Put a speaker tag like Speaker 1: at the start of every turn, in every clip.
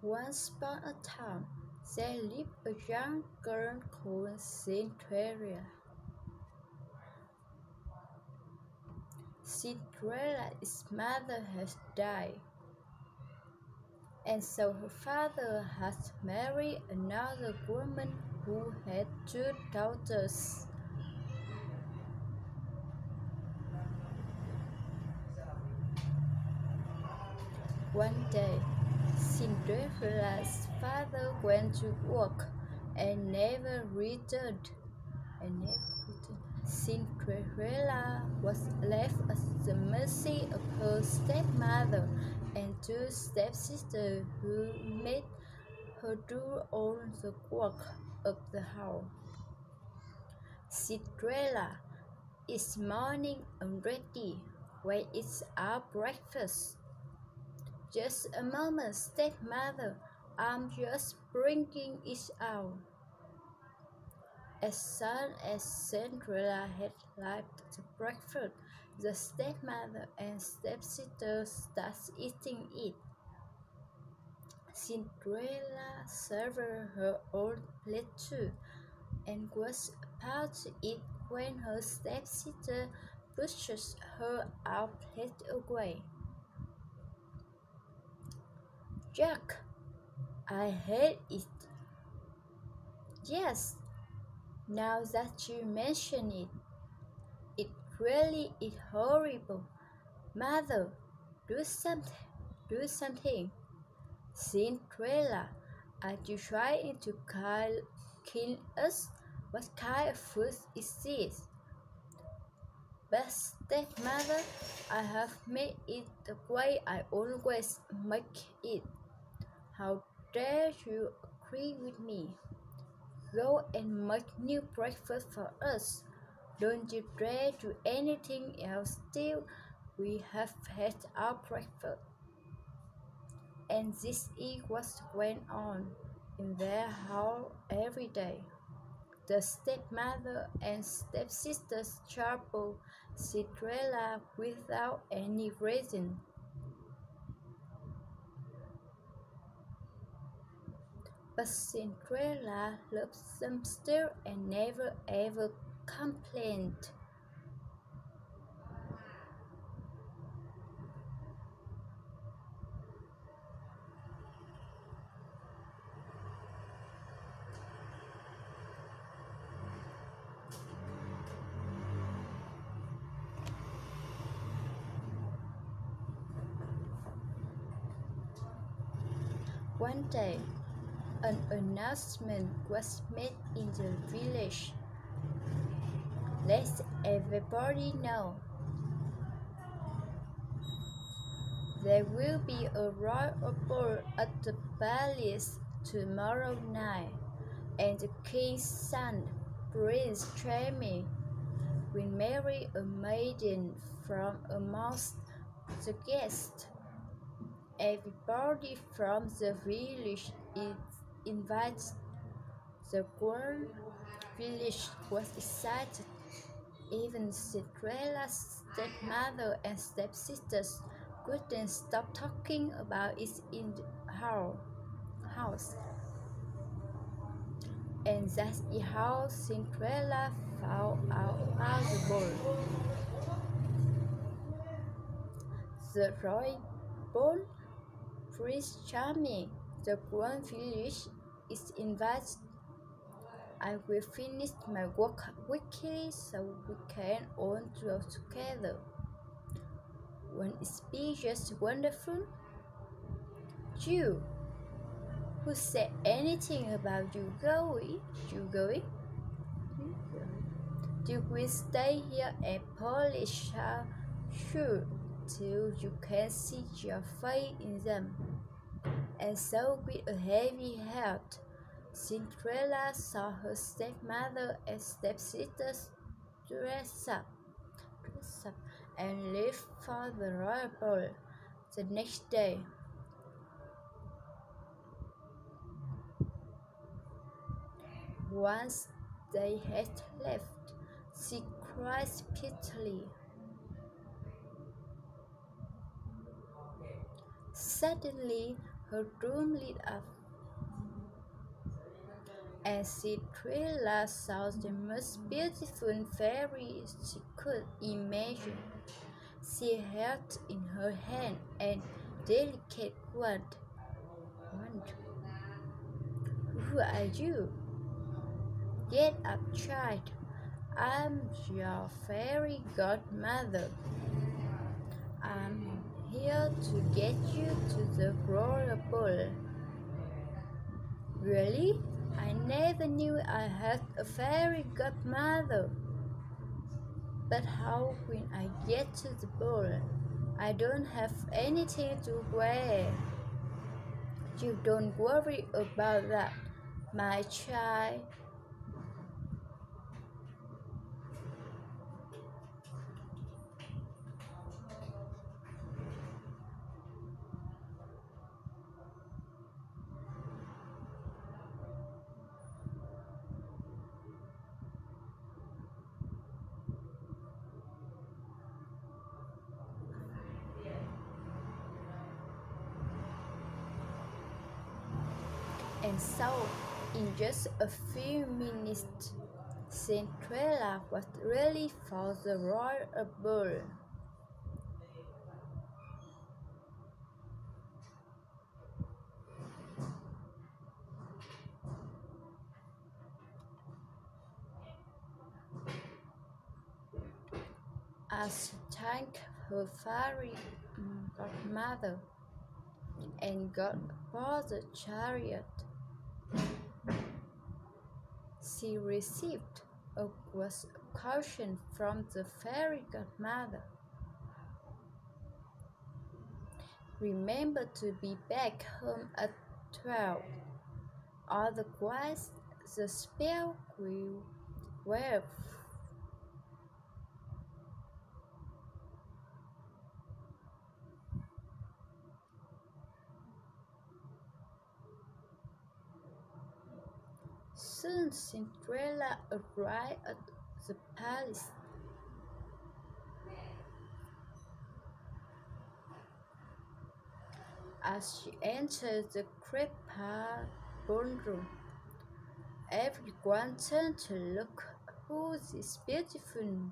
Speaker 1: Once upon a time, there lived a young girl called Cinderella. Cinderella's mother had died, and so her father had married another woman who had two daughters. One day, Cinderella's father went to work and never returned. Cinderella was left at the mercy of her stepmother and two stepsisters who made her do all the work of the house. Cinderella, it's morning already. Where is our breakfast? Just a moment, stepmother. I'm just bringing it out. As soon as Cinderella had left the breakfast, the stepmother and stepsister started eating it. Cinderella served her own plate too, and was about to eat when her stepsister pushes her out plate away. Jack, I hate it. Yes, now that you mention it, it really is horrible. Mother, do something. Do something. Cinderella, are you trying to kill us? What kind of food is this? But stepmother, I have made it the way I always make it. How dare you agree with me? Go and make new breakfast for us. Don't you dare do anything else till we have had our breakfast. And this is what went on in their house every day. The stepmother and stepsisters troubled Cinderella without any reason. But Cinderella loved them still and never ever complained. One day, an announcement was made in the village. Let everybody know. There will be a royal ball at the palace tomorrow night, and the king's son, Prince Charming, will marry a maiden from amongst the guests. Everybody from the village is invited. The whole village was excited. Even Cinderella's stepmother and stepsisters couldn't stop talking about it in the house. And that's how Cinderella found out about the ball. The royal ball, Prince Charming, the whole village is invited. I will finish my work quickly so we can all go together. Won't it be just wonderful? You, who said anything about you going? You will stay here and polish your shoes till you can see your face in them. And so with a heavy heart, Cinderella saw her stepmother and stepsisters dress up and left for the royal ball the next day. Once they had left, she cried bitterly. Suddenly, her room lit up, and Cinderella saw the most beautiful fairy she could imagine. She held in her hand a delicate wand. Who are you? Get up, child. I'm your fairy godmother. I'm here to get you to the royal ball. Really? I never knew I had a fairy godmother. But how will I get to the ball? I don't have anything to wear. You don't worry about that, my child. And so, in just a few minutes, Cinderella was ready for the royal ball. As she thanked her fairy godmother and got aboard the chariot, she received was a caution from the fairy godmother. Remember to be back home at 12, otherwise the spell will wear. Soon Cinderella arrived at the palace. As she entered the great ballroom, everyone turned to look who this beautiful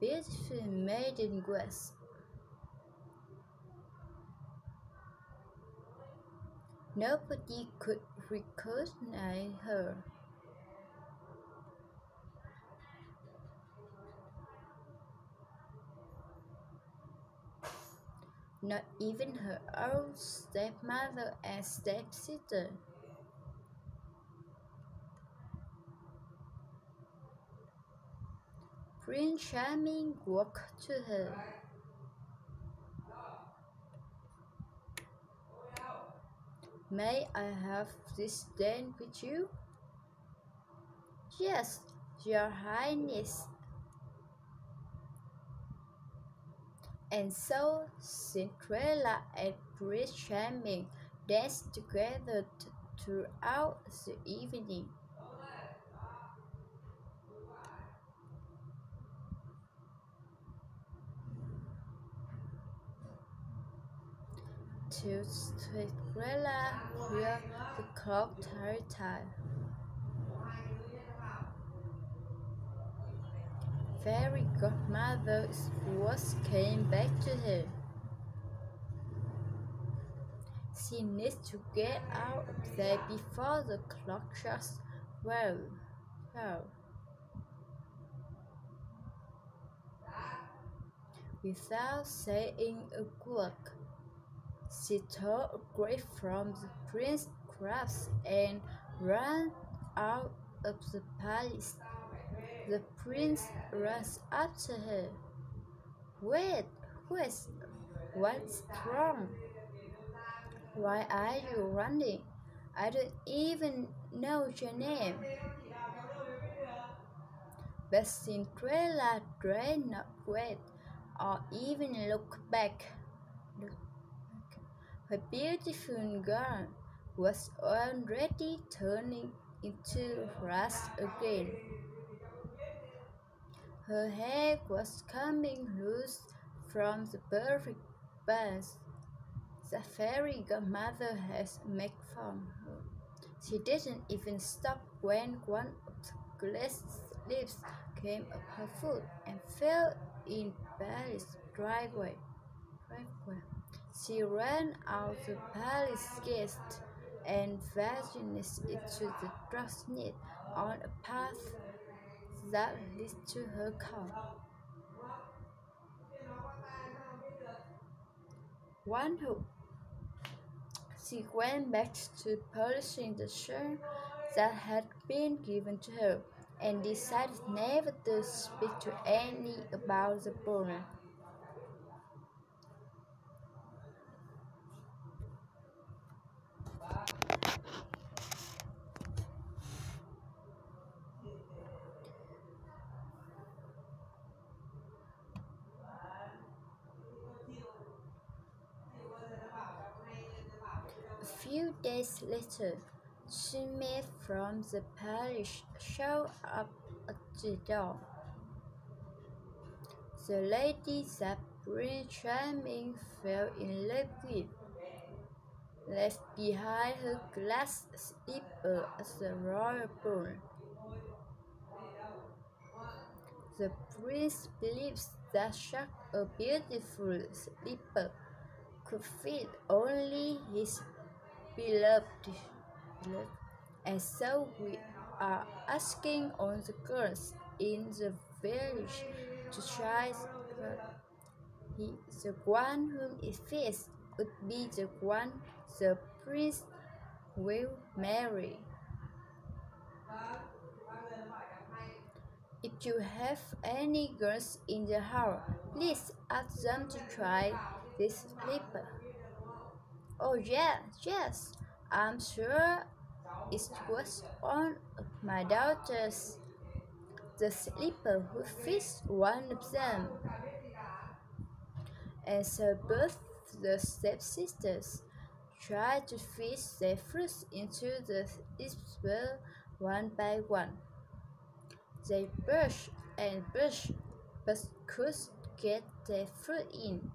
Speaker 1: maiden was. Nobody could recognize her. Not even her own stepmother and stepsister. Prince Charming walked to her. May I have this dance with you? Yes, your highness. And so Cinderella and Prince Charming danced together throughout the evening. Till Cinderella heard the clock time. Fairy godmother's voice came back to her. She needs to get out of there before the clock strikes 12. Without saying a word, she tore away from the prince's grasp and ran out of the palace. The prince rushed after her. Wait, what's wrong? Why are you running? I don't even know your name. But Cinderella dared not wait or even look back. Her beautiful gown was already turning into rust again. Her hair was coming loose from the perfect bands. the fairy godmother has made from her. She didn't even stop when one of the glass slips came up her foot and fell in Belly's driveway. She ran out the palace gate and vanished into the darkness on a path that led to her car. One hook. She went back to polishing the shirt that had been given to her and decided never to speak to Annie about the burner. A few days later, two men from the palace showed up at the door. The lady that Prince Charming fell in love with left behind her glass slipper at the royal ball. The prince believes that such a beautiful slipper could fit only his beloved. And so we are asking all the girls in the village to try the one whom it fits would be the one the prince will marry. If you have any girls in the house, please ask them to try this slipper. Oh yes, I'm sure it was one of my daughters. The slipper who fits one of them. And so both the stepsisters tried to fit their fruits into the slipper one by one. They pushed and pushed, but could get their fruit in.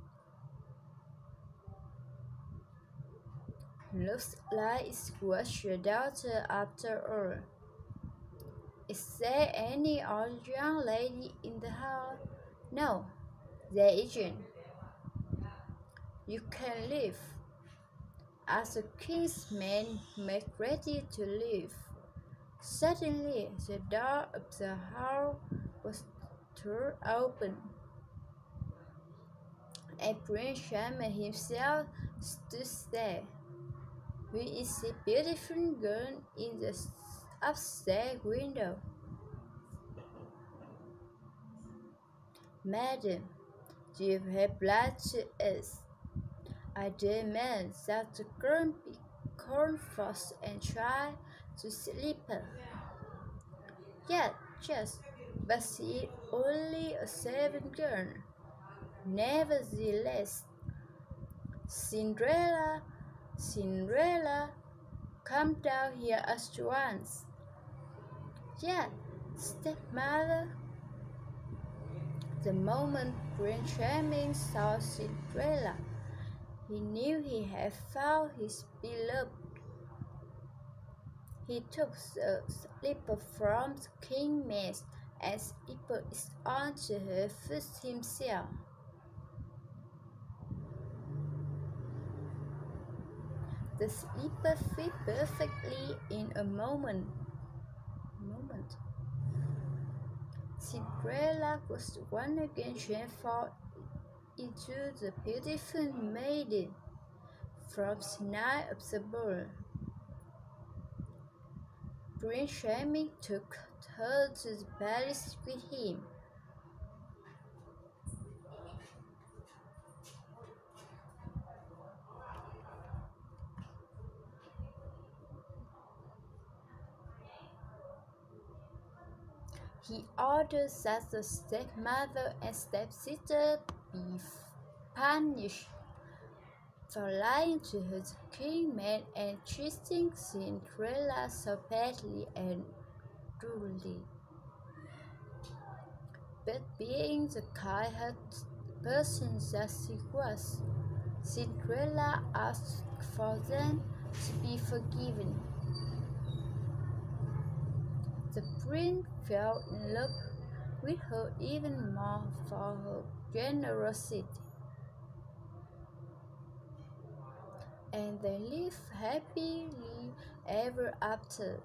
Speaker 1: Looks like it was your daughter after all. Is there any other young lady in the house? No, there isn't. You can leave. As the king's men made ready to leave, suddenly the door of the house was torn open, and Prince Charming himself stood there. Who is the beautiful girl in the upstairs window? Madam, you have lied to us. I demand that the girl be comforted and try to sleep her. Yes, but she is only a servant girl. Nevertheless, Cinderella, come down here at once. Yeah, stepmother. The moment Prince Charming saw Cinderella, he knew he had found his beloved. He took the slipper from the king's maid and slipped it onto her foot himself. The slipper fit perfectly in a moment. Cinderella was once again transformed into the beautiful maiden from the night of the ball. Prince Charming took her to the palace with him. He ordered that the stepmother and stepsister be punished for lying to her king's men and treating Cinderella so badly and cruelly. But being the kind-hearted person that she was, Cinderella asked for them to be forgiven. The prince fell in love with her even more for her generosity, and they lived happily ever after.